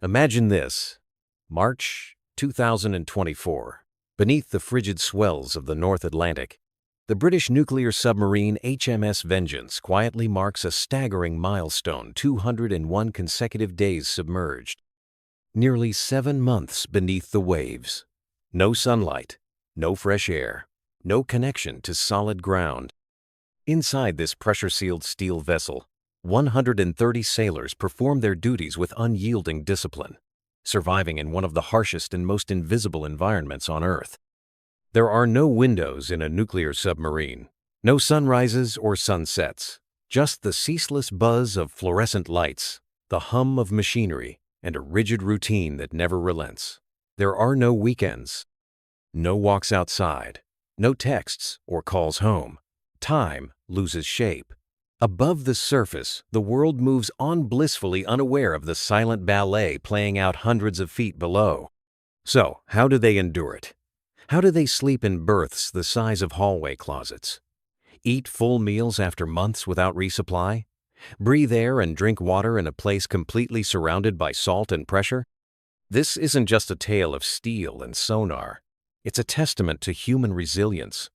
Imagine this. March 2024. Beneath the frigid swells of the North Atlantic, the British nuclear submarine HMS Vengeance quietly marks a staggering milestone: 201 consecutive days submerged. Nearly 7 months beneath the waves. No sunlight, no fresh air, no connection to solid ground. Inside this pressure-sealed steel vessel, 130 sailors perform their duties with unyielding discipline, surviving in one of the harshest and most invisible environments on Earth. There are no windows in a nuclear submarine, no sunrises or sunsets, just the ceaseless buzz of fluorescent lights, the hum of machinery, and a rigid routine that never relents. There are no weekends, no walks outside, no texts or calls home. Time loses shape. Above the surface, the world moves on blissfully unaware of the silent ballet playing out hundreds of feet below. So, how do they endure it? How do they sleep in berths the size of hallway closets? Eat full meals after months without resupply? Breathe air and drink water in a place completely surrounded by salt and pressure? This isn't just a tale of steel and sonar. It's a testament to human resilience,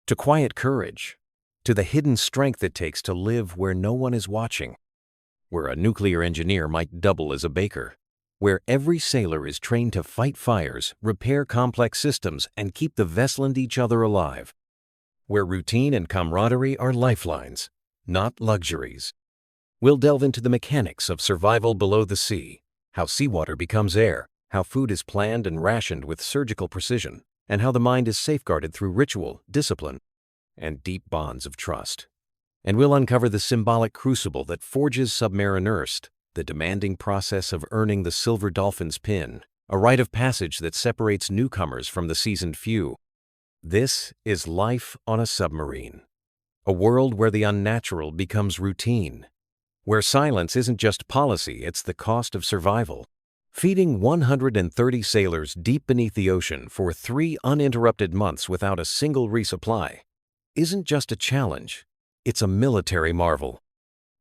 to quiet courage, to the hidden strength it takes to live where no one is watching, where a nuclear engineer might double as a baker, where every sailor is trained to fight fires, repair complex systems, and keep the vessel and each other alive, where routine and camaraderie are lifelines, not luxuries. We'll delve into the mechanics of survival below the sea, how seawater becomes air, how food is planned and rationed with surgical precision, and how the mind is safeguarded through ritual, discipline, and deep bonds of trust. And we'll uncover the symbolic crucible that forges submariners, the demanding process of earning the silver dolphin's pin, a rite of passage that separates newcomers from the seasoned few. This is life on a submarine, a world where the unnatural becomes routine, where silence isn't just policy, it's the cost of survival. Feeding 130 sailors deep beneath the ocean for 3 uninterrupted months without a single resupply isn't just a challenge, it's a military marvel.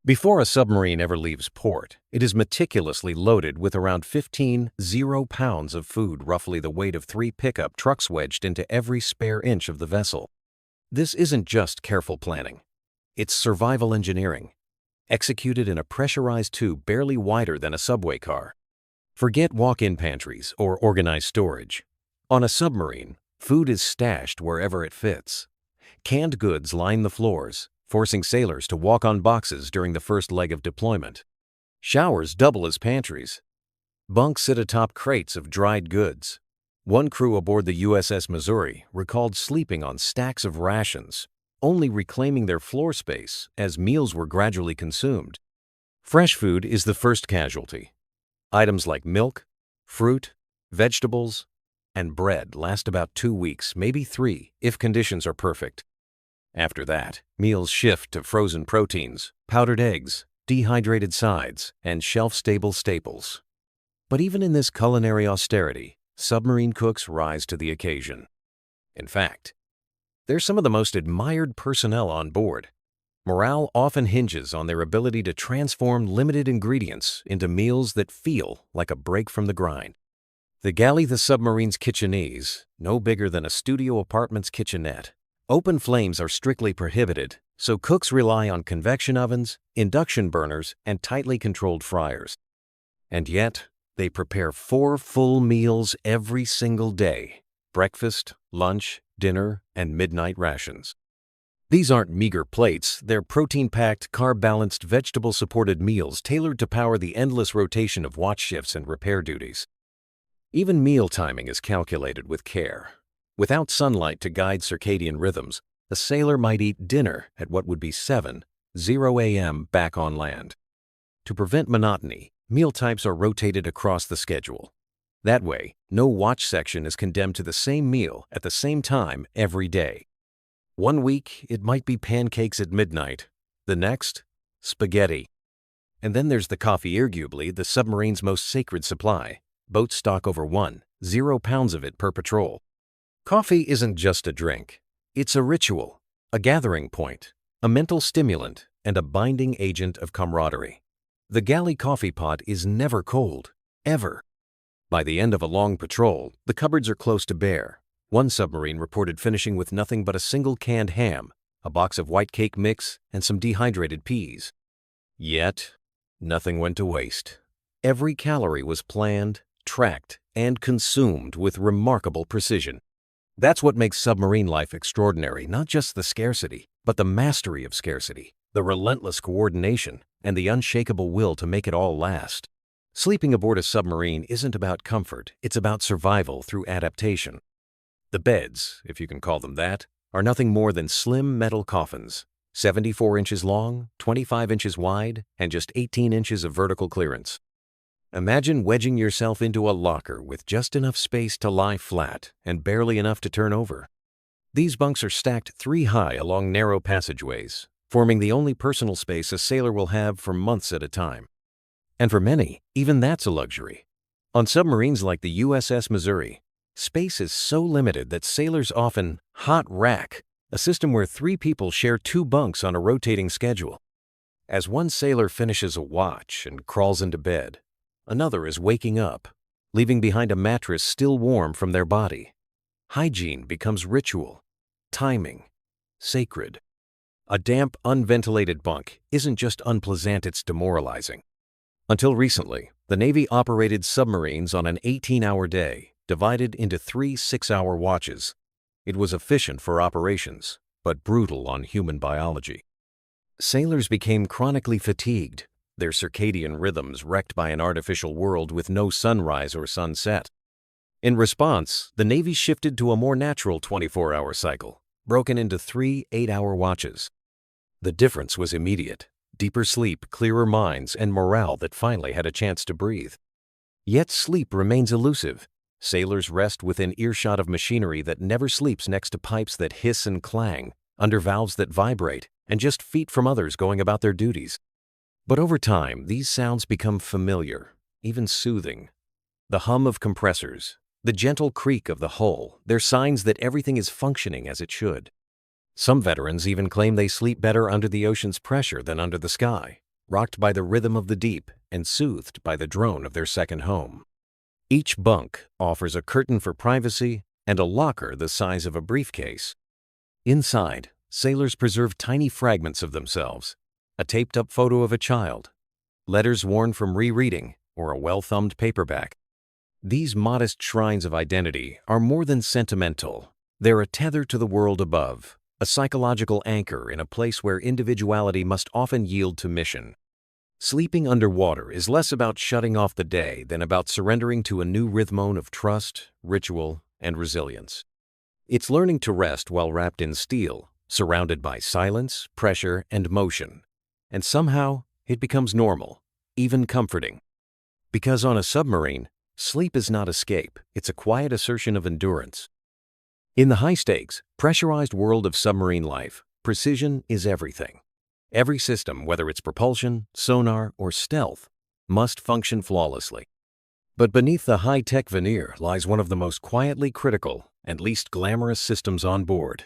Before a submarine ever leaves port, it is meticulously loaded with around 15 pounds of food, roughly the weight of 3 pickup trucks, wedged into every spare inch of the vessel. This isn't just careful planning, it's survival engineering, executed in a pressurized tube barely wider than a subway car. Forget walk-in pantries or organized storage. On a submarine, food is stashed wherever it fits. Canned goods line the floors, forcing sailors to walk on boxes during the first leg of deployment. Showers double as pantries. Bunks sit atop crates of dried goods. One crew aboard the USS Missouri recalled sleeping on stacks of rations, only reclaiming their floor space as meals were gradually consumed. Fresh food is the first casualty. Items like milk, fruit, vegetables, and bread last about 2 weeks, maybe 3, if conditions are perfect. After that, meals shift to frozen proteins, powdered eggs, dehydrated sides, and shelf-stable staples. But even in this culinary austerity, submarine cooks rise to the occasion. In fact, they're some of the most admired personnel on board. Morale often hinges on their ability to transform limited ingredients into meals that feel like a break from the grind. The galley, the submarine's kitchenese, no bigger than a studio apartment's kitchenette. Open flames are strictly prohibited, so cooks rely on convection ovens, induction burners, and tightly controlled fryers. And yet, they prepare 4 full meals every single day: breakfast, lunch, dinner, and midnight rations. These aren't meager plates, they're protein-packed, carb-balanced, vegetable-supported meals tailored to power the endless rotation of watch shifts and repair duties. Even meal timing is calculated with care. Without sunlight to guide circadian rhythms, a sailor might eat dinner at what would be 7:00 a.m. back on land. To prevent monotony, meal types are rotated across the schedule. That way, no watch section is condemned to the same meal at the same time every day. One week, it might be pancakes at midnight. The next, spaghetti. And then there's the coffee, arguably the submarine's most sacred supply. Boats stock over 10 pounds of it per patrol. Coffee isn't just a drink. It's a ritual, a gathering point, a mental stimulant, and a binding agent of camaraderie. The galley coffee pot is never cold. ever. By the end of a long patrol, the cupboards are close to bare. One submarine reported finishing with nothing but a single canned ham, a box of white cake mix, and some dehydrated peas. Yet, nothing went to waste. Every calorie was planned, tracked, and consumed with remarkable precision. That's what makes submarine life extraordinary, not just the scarcity, but the mastery of scarcity, the relentless coordination, and the unshakable will to make it all last. Sleeping aboard a submarine isn't about comfort, it's about survival through adaptation. The beds, if you can call them that, are nothing more than slim metal coffins, 74 inches long, 25 inches wide, and just 18 inches of vertical clearance. Imagine wedging yourself into a locker with just enough space to lie flat and barely enough to turn over. These bunks are stacked 3 high along narrow passageways, forming the only personal space a sailor will have for months at a time. And for many, even that's a luxury. On submarines like the USS Missouri, space is so limited that sailors often hot rack, a system where 3 people share 2 bunks on a rotating schedule. As one sailor finishes a watch and crawls into bed, another is waking up, leaving behind a mattress still warm from their body. Hygiene becomes ritual, timing, sacred. A damp, unventilated bunk isn't just unpleasant, it's demoralizing. Until recently, the Navy operated submarines on an 18-hour day, divided into 3 6-hour watches. It was efficient for operations, but brutal on human biology. Sailors became chronically fatigued, their circadian rhythms wrecked by an artificial world with no sunrise or sunset. In response, the Navy shifted to a more natural 24-hour cycle, broken into 3 8-hour watches. The difference was immediate: deeper sleep, clearer minds, and morale that finally had a chance to breathe. Yet sleep remains elusive. Sailors rest within earshot of machinery that never sleeps, next to pipes that hiss and clang, under valves that vibrate, and just feet from others going about their duties. But over time, these sounds become familiar, even soothing. The hum of compressors, the gentle creak of the hull, they're signs that everything is functioning as it should. Some veterans even claim they sleep better under the ocean's pressure than under the sky, rocked by the rhythm of the deep and soothed by the drone of their second home. Each bunk offers a curtain for privacy and a locker the size of a briefcase. Inside, sailors preserve tiny fragments of themselves: a taped-up photo of a child, letters worn from rereading, or a well-thumbed paperback. These modest shrines of identity are more than sentimental. They're a tether to the world above, a psychological anchor in a place where individuality must often yield to mission. Sleeping underwater is less about shutting off the day than about surrendering to a new rhythmone of trust, ritual, and resilience. It's learning to rest while wrapped in steel, surrounded by silence, pressure, and motion. And somehow, it becomes normal, even comforting. Because on a submarine, sleep is not escape, it's a quiet assertion of endurance. In the high-stakes, pressurized world of submarine life, precision is everything. Every system, whether it's propulsion, sonar, or stealth, must function flawlessly. But beneath the high-tech veneer lies one of the most quietly critical and least glamorous systems on board: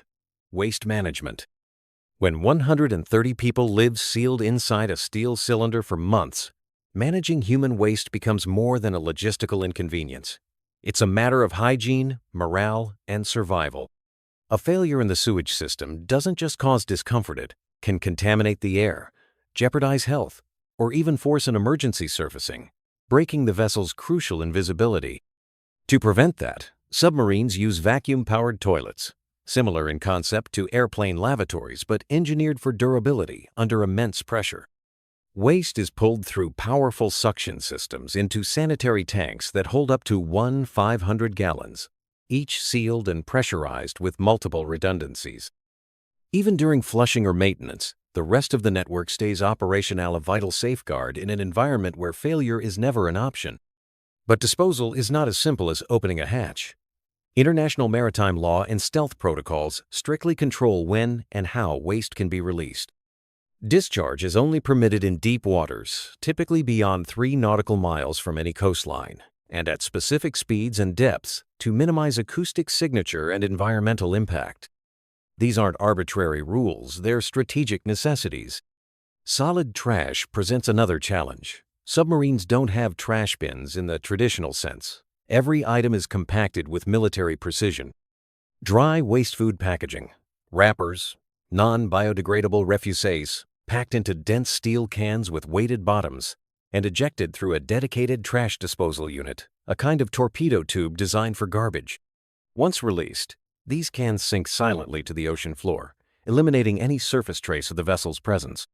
waste management. When 130 people live sealed inside a steel cylinder for months, managing human waste becomes more than a logistical inconvenience. It's a matter of hygiene, morale, and survival. A failure in the sewage system doesn't just cause discomfort, it can contaminate the air, jeopardize health, or even force an emergency surfacing, breaking the vessel's crucial invisibility. To prevent that, submarines use vacuum-powered toilets, similar in concept to airplane lavatories but engineered for durability under immense pressure. Waste is pulled through powerful suction systems into sanitary tanks that hold up to 500 gallons, each sealed and pressurized with multiple redundancies. Even during flushing or maintenance, the rest of the network stays operational, a vital safeguard in an environment where failure is never an option. But disposal is not as simple as opening a hatch. International maritime law and stealth protocols strictly control when and how waste can be released. Discharge is only permitted in deep waters, typically beyond 3 nautical miles from any coastline, and at specific speeds and depths to minimize acoustic signature and environmental impact. These aren't arbitrary rules, they're strategic necessities. Solid trash presents another challenge. Submarines don't have trash bins in the traditional sense. Every item is compacted with military precision. Dry waste food packaging, wrappers, non-biodegradable refuses, packed into dense steel cans with weighted bottoms, and ejected through a dedicated trash disposal unit, a kind of torpedo tube designed for garbage. Once released, these cans sink silently to the ocean floor, eliminating any surface trace of the vessel's presence.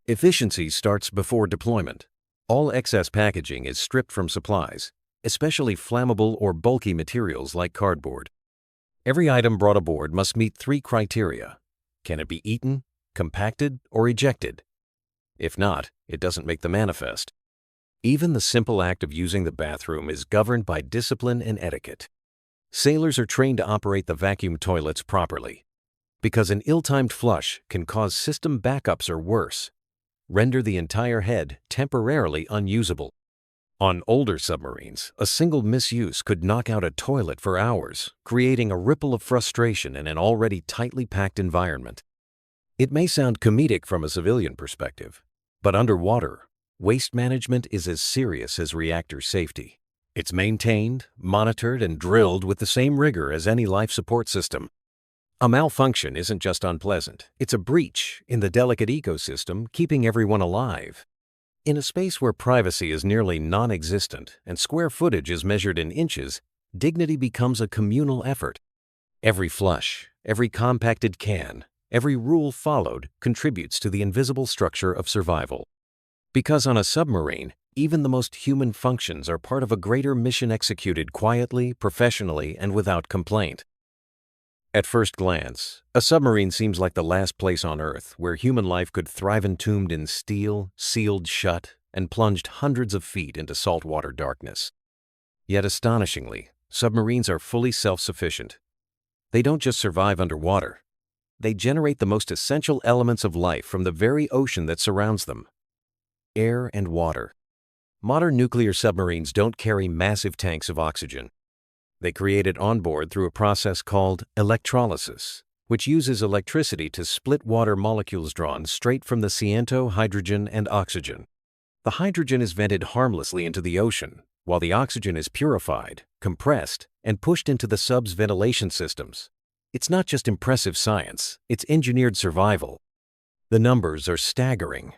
Efficiency starts before deployment. All excess packaging is stripped from supplies, especially flammable or bulky materials like cardboard. Every item brought aboard must meet 3 criteria. Can it be eaten, compacted, or ejected? If not, it doesn't make the manifest. Even the simple act of using the bathroom is governed by discipline and etiquette. Sailors are trained to operate the vacuum toilets properly, because an ill-timed flush can cause system backups or worse, render the entire head temporarily unusable. On older submarines, a single misuse could knock out a toilet for hours, creating a ripple of frustration in an already tightly packed environment. It may sound comedic from a civilian perspective, but underwater, waste management is as serious as reactor safety. It's maintained, monitored, and drilled with the same rigor as any life support system. A malfunction isn't just unpleasant, it's a breach in the delicate ecosystem keeping everyone alive. In a space where privacy is nearly non-existent and square footage is measured in inches, dignity becomes a communal effort. Every flush, every compacted can, every rule followed contributes to the invisible structure of survival. Because on a submarine, even the most human functions are part of a greater mission executed quietly, professionally, and without complaint. At first glance, a submarine seems like the last place on Earth where human life could thrive entombed in steel, sealed shut, and plunged hundreds of feet into saltwater darkness. Yet astonishingly, submarines are fully self-sufficient. They don't just survive underwater. They generate the most essential elements of life from the very ocean that surrounds them: air and water. Modern nuclear submarines don't carry massive tanks of oxygen. They create it on board through a process called electrolysis, which uses electricity to split water molecules drawn straight from the cyanide, hydrogen, and oxygen. The hydrogen is vented harmlessly into the ocean, while the oxygen is purified, compressed, and pushed into the sub's ventilation systems. It's not just impressive science, it's engineered survival. The numbers are staggering.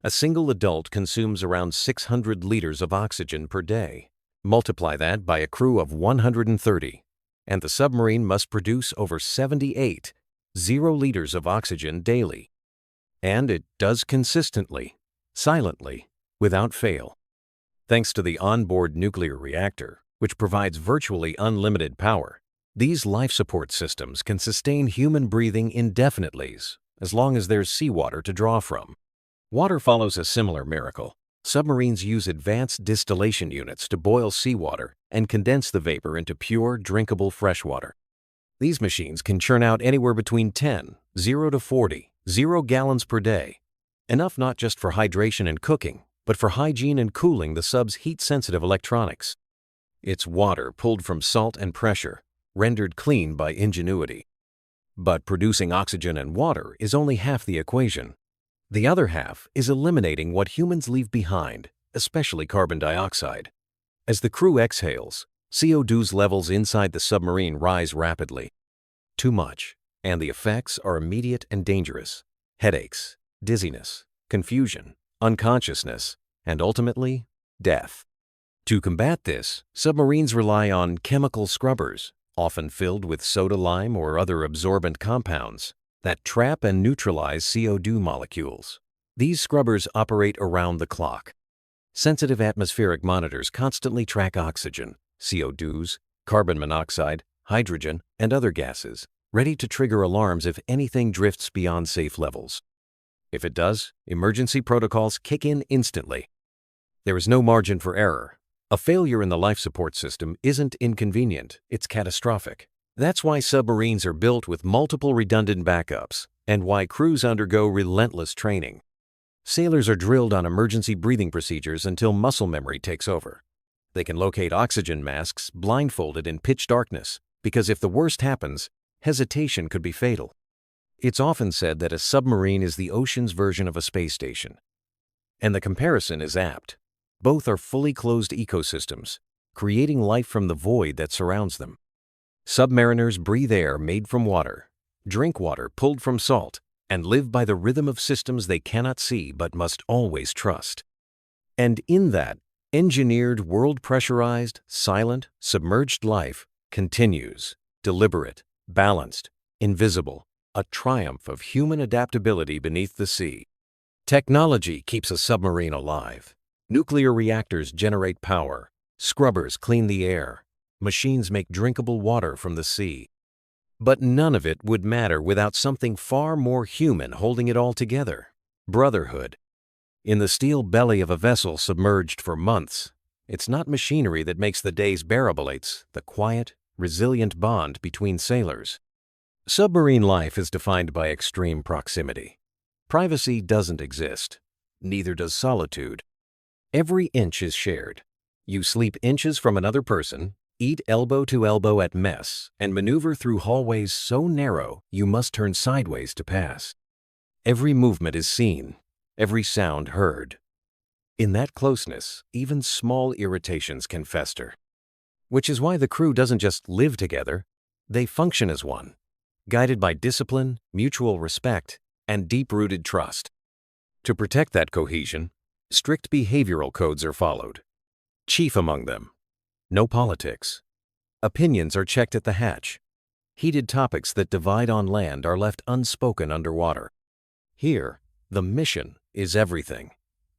A single adult consumes around 600 liters of oxygen per day. Multiply that by a crew of 130, and the submarine must produce over 78 liters of oxygen daily. And it does consistently, silently, without fail. Thanks to the onboard nuclear reactor, which provides virtually unlimited power, these life support systems can sustain human breathing indefinitely, as long as there's seawater to draw from. Water follows a similar miracle. Submarines use advanced distillation units to boil seawater and condense the vapor into pure, drinkable freshwater. These machines can churn out anywhere between 0 to 40 gallons per day, enough not just for hydration and cooking, but for hygiene and cooling the sub's heat-sensitive electronics. It's water pulled from salt and pressure, rendered clean by ingenuity. But producing oxygen and water is only half the equation. The other half is eliminating what humans leave behind, especially carbon dioxide. As the crew exhales, CO2's levels inside the submarine rise rapidly. Too much, and the effects are immediate and dangerous: headaches, dizziness, confusion, unconsciousness, and ultimately, death. To combat this, submarines rely on chemical scrubbers, often filled with soda lime or other absorbent compounds, that trap and neutralize CO2 molecules. These scrubbers operate around the clock. Sensitive atmospheric monitors constantly track oxygen, CO2s, carbon monoxide, hydrogen, and other gases, ready to trigger alarms if anything drifts beyond safe levels. If it does, emergency protocols kick in instantly. There is no margin for error. A failure in the life support system isn't inconvenient, it's catastrophic. That's why submarines are built with multiple redundant backups, and why crews undergo relentless training. Sailors are drilled on emergency breathing procedures until muscle memory takes over. They can locate oxygen masks blindfolded in pitch darkness, because if the worst happens, hesitation could be fatal. It's often said that a submarine is the ocean's version of a space station. And the comparison is apt. Both are fully closed ecosystems, creating life from the void that surrounds them. Submariners breathe air made from water, drink water pulled from salt, and live by the rhythm of systems they cannot see but must always trust. And in that, engineered, world-pressurized, silent, submerged life continues, deliberate, balanced, invisible, a triumph of human adaptability beneath the sea. Technology keeps a submarine alive. Nuclear reactors generate power. Scrubbers clean the air. Machines make drinkable water from the sea. But none of it would matter without something far more human holding it all together: brotherhood. In the steel belly of a vessel submerged for months, it's not machinery that makes the days bearable, it's the quiet, resilient bond between sailors. Submarine life is defined by extreme proximity. Privacy doesn't exist. Neither does solitude. Every inch is shared. You sleep inches from another person, eat elbow to elbow at mess, and maneuver through hallways so narrow you must turn sideways to pass. Every movement is seen, every sound heard. In that closeness, even small irritations can fester. Which is why the crew doesn't just live together, they function as one, guided by discipline, mutual respect, and deep-rooted trust. To protect that cohesion, strict behavioral codes are followed. Chief among them: no politics. Opinions are checked at the hatch. Heated topics that divide on land are left unspoken underwater. Here, the mission is everything.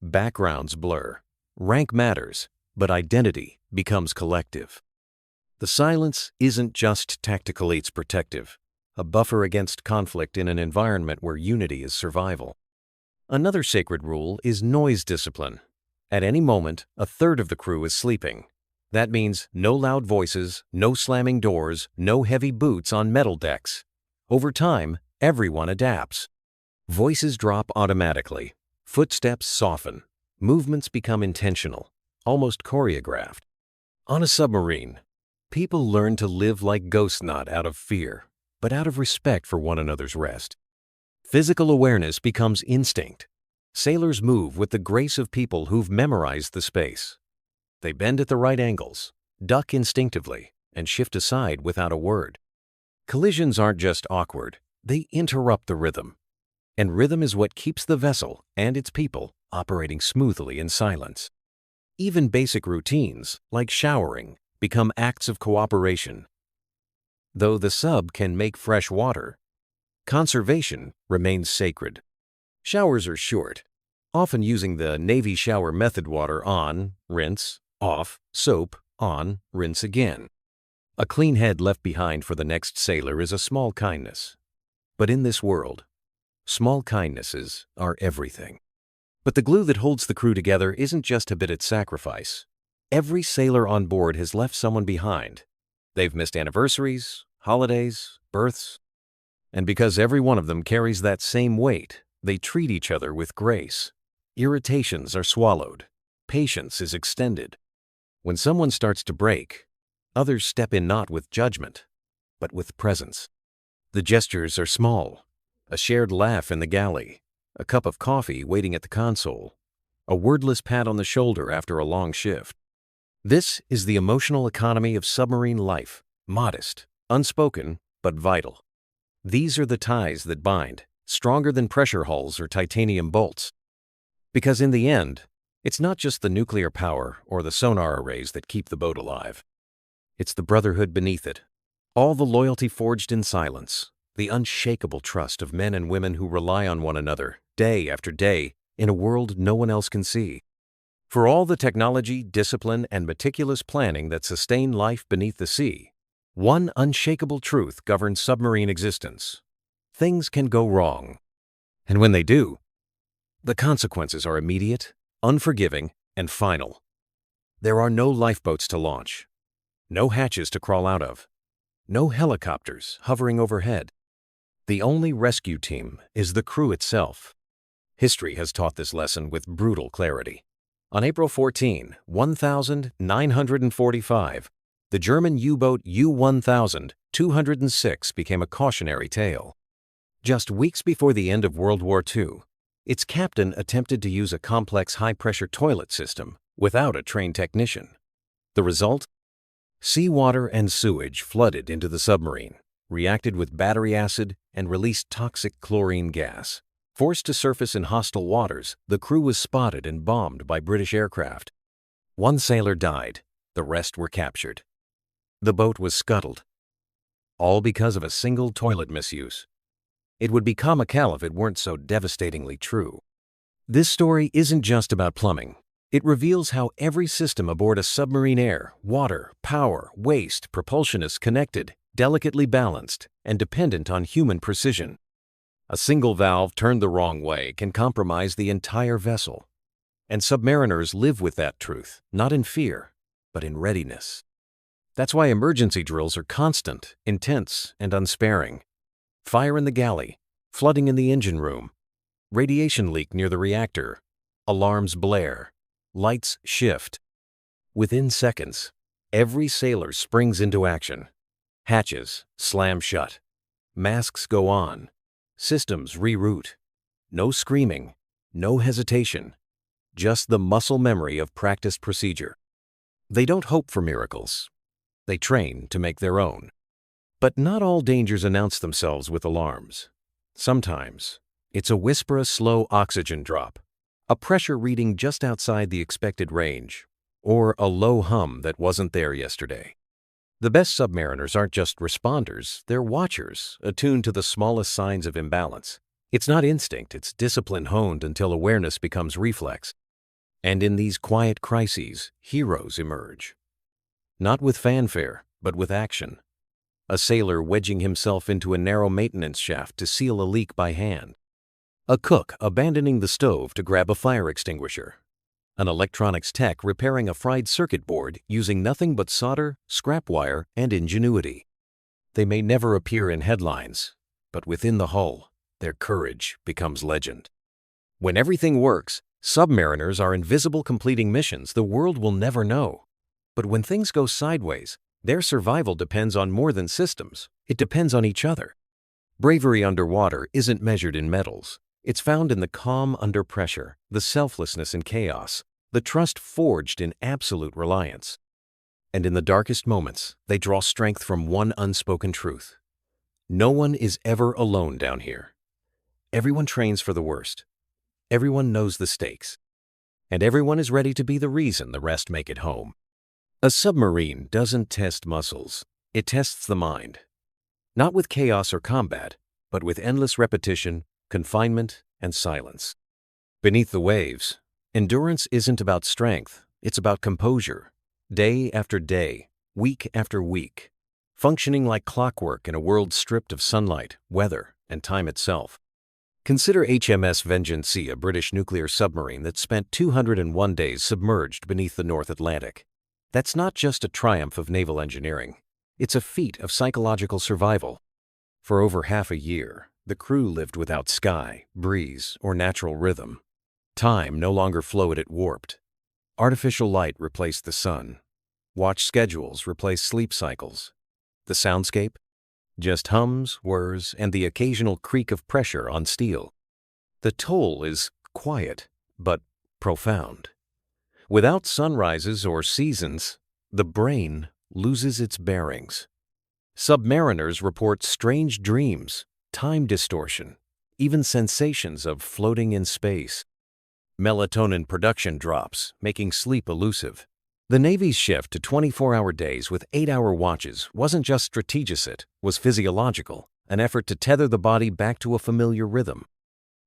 Backgrounds blur. Rank matters, but identity becomes collective. The silence isn't just tactical, it's protective, a buffer against conflict in an environment where unity is survival. Another sacred rule is noise discipline. At any moment, a third of the crew is sleeping. That means no loud voices, no slamming doors, no heavy boots on metal decks. Over time, everyone adapts. Voices drop automatically. Footsteps soften. Movements become intentional, almost choreographed. On a submarine, people learn to live like ghosts, not out of fear, but out of respect for one another's rest. Physical awareness becomes instinct. Sailors move with the grace of people who've memorized the space. They bend at the right angles, duck instinctively, and shift aside without a word. Collisions aren't just awkward, they interrupt the rhythm. And rhythm is what keeps the vessel and its people operating smoothly in silence. Even basic routines, like showering, become acts of cooperation. Though the sub can make fresh water, conservation remains sacred. Showers are short, often using the Navy shower method: water on, rinse, off, soap, on, rinse again. A clean head left behind for the next sailor is a small kindness. But in this world, small kindnesses are everything. But the glue that holds the crew together isn't just a bit at sacrifice. Every sailor on board has left someone behind. They've missed anniversaries, holidays, births. And because every one of them carries that same weight, they treat each other with grace. Irritations are swallowed. Patience is extended. When someone starts to break, others step in not with judgment, but with presence. The gestures are small. A shared laugh in the galley, a cup of coffee waiting at the console, a wordless pat on the shoulder after a long shift. This is the emotional economy of submarine life, modest, unspoken, but vital. These are the ties that bind, stronger than pressure hulls or titanium bolts. Because in the end, it's not just the nuclear power or the sonar arrays that keep the boat alive. It's the brotherhood beneath it, all the loyalty forged in silence, the unshakable trust of men and women who rely on one another day after day in a world no one else can see. For all the technology, discipline, and meticulous planning that sustain life beneath the sea, one unshakable truth governs submarine existence: things can go wrong. And when they do, the consequences are immediate, unforgiving, and final. There are no lifeboats to launch, no hatches to crawl out of, no helicopters hovering overhead. The only rescue team is the crew itself. History has taught this lesson with brutal clarity. On April 14, 1945, the German U-boat U-1206 became a cautionary tale. Just weeks before the end of World War II, its captain attempted to use a complex high-pressure toilet system without a trained technician. The result? Seawater and sewage flooded into the submarine, reacted with battery acid, and released toxic chlorine gas. Forced to surface in hostile waters, the crew was spotted and bombed by British aircraft. One sailor died, the rest were captured. The boat was scuttled, all because of a single toilet misuse. It would be comical if it weren't so devastatingly true. This story isn't just about plumbing. It reveals how every system aboard a submarine, air, water, power, waste, propulsion, is connected, delicately balanced, and dependent on human precision. A single valve turned the wrong way can compromise the entire vessel. And submariners live with that truth, not in fear, but in readiness. That's why emergency drills are constant, intense, and unsparing. Fire in the galley, flooding in the engine room, radiation leak near the reactor, alarms blare, lights shift. Within seconds, every sailor springs into action. Hatches slam shut, masks go on, systems reroute. No screaming, no hesitation, just the muscle memory of practiced procedure. They don't hope for miracles. They train to make their own. But not all dangers announce themselves with alarms. Sometimes, it's a whisper, a slow oxygen drop, a pressure reading just outside the expected range, or a low hum that wasn't there yesterday. The best submariners aren't just responders, they're watchers, attuned to the smallest signs of imbalance. It's not instinct, it's discipline honed until awareness becomes reflex. And in these quiet crises, heroes emerge. Not with fanfare, but with action. A sailor wedging himself into a narrow maintenance shaft to seal a leak by hand. A cook abandoning the stove to grab a fire extinguisher. An electronics tech repairing a fried circuit board using nothing but solder, scrap wire, and ingenuity. They may never appear in headlines, but within the hull, their courage becomes legend. When everything works, submariners are invisible, completing missions the world will never know. But when things go sideways, their survival depends on more than systems. It depends on each other. Bravery underwater isn't measured in medals. It's found in the calm under pressure, the selflessness in chaos, the trust forged in absolute reliance. And in the darkest moments, they draw strength from one unspoken truth. No one is ever alone down here. Everyone trains for the worst. Everyone knows the stakes. And everyone is ready to be the reason the rest make it home. A submarine doesn't test muscles. It tests the mind. Not with chaos or combat, but with endless repetition, confinement, and silence. Beneath the waves, endurance isn't about strength, it's about composure. Day after day, week after week, functioning like clockwork in a world stripped of sunlight, weather, and time itself. Consider HMS Vengeance, a British nuclear submarine that spent 201 days submerged beneath the North Atlantic. That's not just a triumph of naval engineering. It's a feat of psychological survival. For over half a year, the crew lived without sky, breeze, or natural rhythm. Time no longer flowed, it warped. Artificial light replaced the sun. Watch schedules replaced sleep cycles. The soundscape? Just hums, whirs, and the occasional creak of pressure on steel. The toll is quiet, but profound. Without sunrises or seasons, the brain loses its bearings. Submariners report strange dreams, time distortion, even sensations of floating in space. Melatonin production drops, making sleep elusive. The Navy's shift to 24-hour days with 8-hour watches wasn't just strategic, it was physiological, an effort to tether the body back to a familiar rhythm.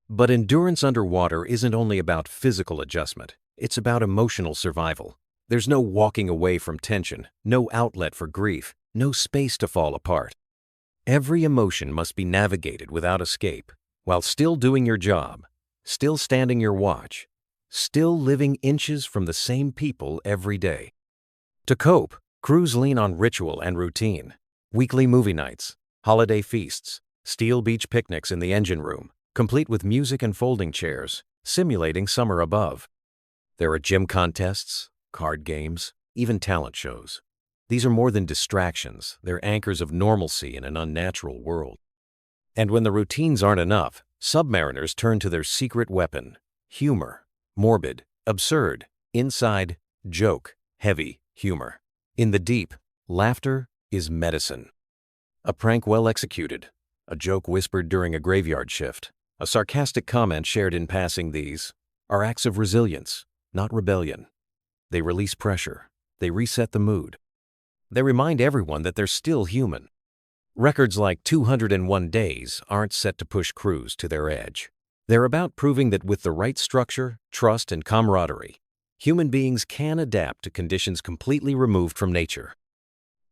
But endurance underwater isn't only about physical adjustment, it's about emotional survival. There's no walking away from tension, no outlet for grief, no space to fall apart. Every emotion must be navigated without escape, while still doing your job, still standing your watch, still living inches from the same people every day. To cope, crews lean on ritual and routine. Weekly movie nights, holiday feasts, steel beach picnics in the engine room, complete with music and folding chairs, simulating summer above. There are gym contests, card games, even talent shows. These are more than distractions, they're anchors of normalcy in an unnatural world. And when the routines aren't enough, submariners turn to their secret weapon: humor. Morbid, absurd, Inside, joke, heavy, humor. In the deep, laughter is medicine. A prank well executed, a joke whispered during a graveyard shift, a sarcastic comment shared in passing, these are acts of resilience, not rebellion. They release pressure. They reset the mood. They remind everyone that they're still human. Records like 201 days aren't set to push crews to their edge. They're about proving that with the right structure, trust, and camaraderie, human beings can adapt to conditions completely removed from nature.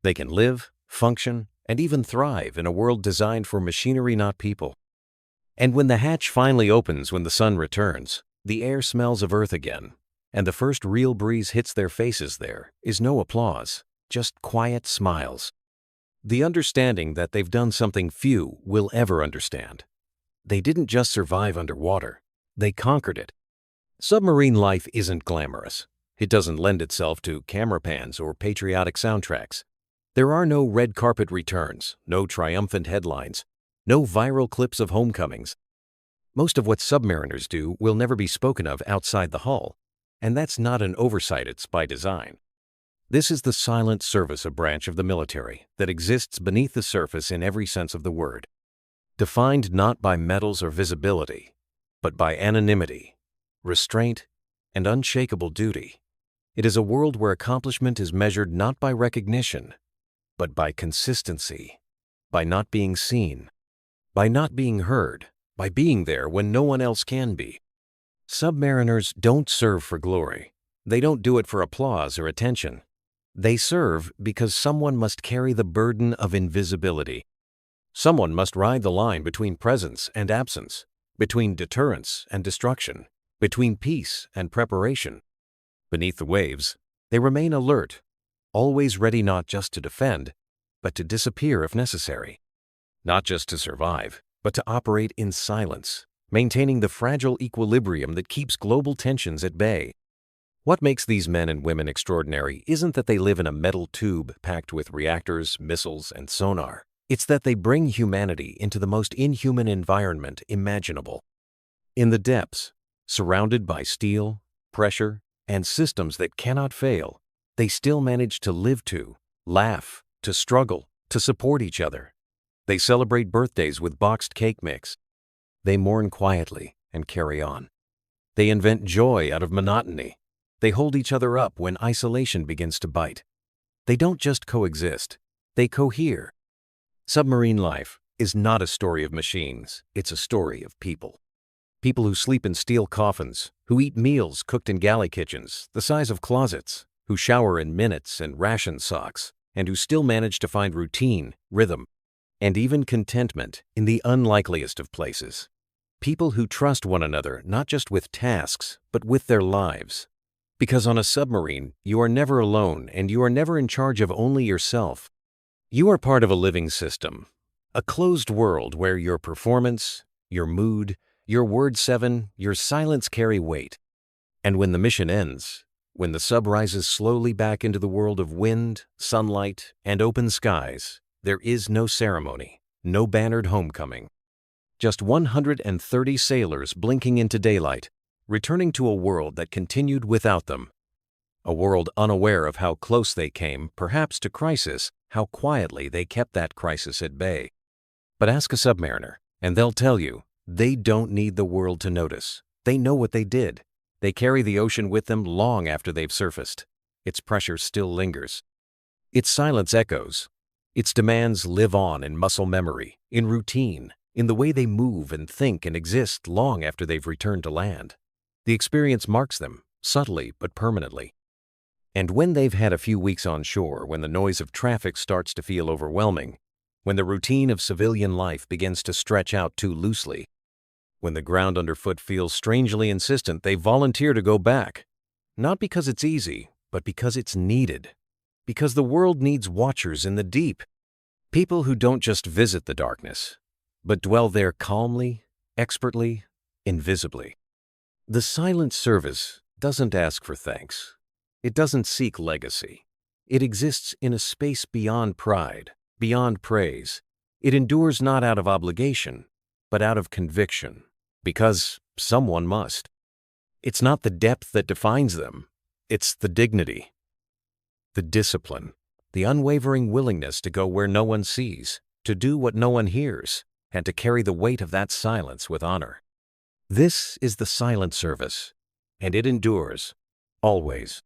They can live, function, and even thrive in a world designed for machinery, not people. And when the hatch finally opens when the sun returns, the air smells of Earth again, and the first real breeze hits their faces, there is no applause, just quiet smiles. The understanding that they've done something few will ever understand. They didn't just survive underwater, they conquered it. Submarine life isn't glamorous. It doesn't lend itself to camera pans or patriotic soundtracks. There are no red carpet returns, no triumphant headlines, no viral clips of homecomings. Most of what submariners do will never be spoken of outside the hull, and that's not an oversight, it's by design. This is the silent service, a branch of the military that exists beneath the surface in every sense of the word. Defined not by medals or visibility, but by anonymity, restraint, and unshakable duty. It is a world where accomplishment is measured not by recognition, but by consistency, by not being seen, by not being heard, by being there when no one else can be. Submariners don't serve for glory. They don't do it for applause or attention. They serve because someone must carry the burden of invisibility. Someone must ride the line between presence and absence, between deterrence and destruction, between peace and preparation. Beneath the waves, they remain alert, always ready not just to defend, but to disappear if necessary. Not just to survive, but to operate in silence, maintaining the fragile equilibrium that keeps global tensions at bay. What makes these men and women extraordinary isn't that they live in a metal tube packed with reactors, missiles, and sonar. It's that they bring humanity into the most inhuman environment imaginable. In the depths, surrounded by steel, pressure, and systems that cannot fail, they still manage to live, to laugh, to struggle, to support each other. They celebrate birthdays with boxed cake mix. They mourn quietly and carry on. They invent joy out of monotony. They hold each other up when isolation begins to bite. They don't just coexist, they cohere. Submarine life is not a story of machines, it's a story of people. People who sleep in steel coffins, who eat meals cooked in galley kitchens the size of closets, who shower in minutes and ration socks, and who still manage to find routine, rhythm, and even contentment in the unlikeliest of places. People who trust one another not just with tasks, but with their lives. Because on a submarine, you are never alone and you are never in charge of only yourself. You are part of a living system, a closed world where your performance, your mood, your word 7, your silence carry weight. And when the mission ends, when the sub rises slowly back into the world of wind, sunlight, and open skies, there is no ceremony, no bannered homecoming. Just 130 sailors blinking into daylight, returning to a world that continued without them. A world unaware of how close they came, perhaps to crisis, how quietly they kept that crisis at bay. But ask a submariner, and they'll tell you, they don't need the world to notice. They know what they did. They carry the ocean with them long after they've surfaced. Its pressure still lingers. Its silence echoes. Its demands live on in muscle memory, in routine, in the way they move and think and exist long after they've returned to land. The experience marks them, subtly but permanently. And when they've had a few weeks on shore, when the noise of traffic starts to feel overwhelming, when the routine of civilian life begins to stretch out too loosely, when the ground underfoot feels strangely insistent, they volunteer to go back. Not because it's easy, but because it's needed. Because the world needs watchers in the deep. People who don't just visit the darkness, but dwell there calmly, expertly, invisibly. The silent service doesn't ask for thanks. It doesn't seek legacy. It exists in a space beyond pride, beyond praise. It endures not out of obligation, but out of conviction, because someone must. It's not the depth that defines them, It's the dignity, the discipline, the unwavering willingness to go where no one sees, to do what no one hears, and to carry the weight of that silence with honor. This is the silent service, and it endures, always.